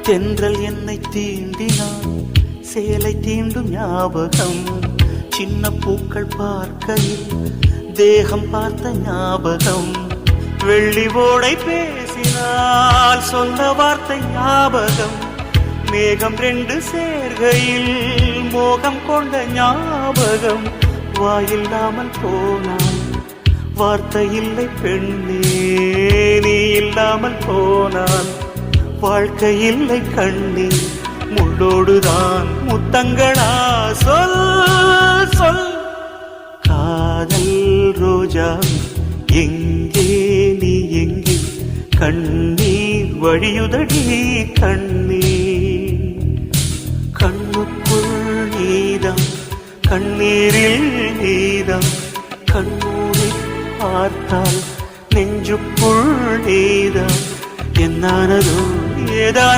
தென்றல் என்னை தீண்டினான், சேலை தீண்டும் ஞாபகம். சின்ன பூக்கள் பார்க்கையில் தேகம் பார்த்த ஞாபகம். வெள்ளி ஓடை பேசினால் சொன்ன வார்த்தை ஞாபகம். மேகம் ரெண்டு சேர்கையில் மோகம் கொண்ட ஞாபகம். வாயில்லாமல் போனான், வார்த்தை இல்லை பெண்ணே, நீ இல்லாமல் போனான், வாழ்க்கை இல்லை கண்ணே. முள்ளோடுதான் முத்தங்களா, சொல் சொல். காதல் ரோஜா எங்கே, நீ எங்கே? கண்ணீர் வழியுதடி கண்ணீர். கண்ணுக்குள் நீதான், கண்ணீரில் நீதான். கண்ணூரை பார்த்தால் நெஞ்சுக்குள் நீதான். என்னானதோ ஏதான்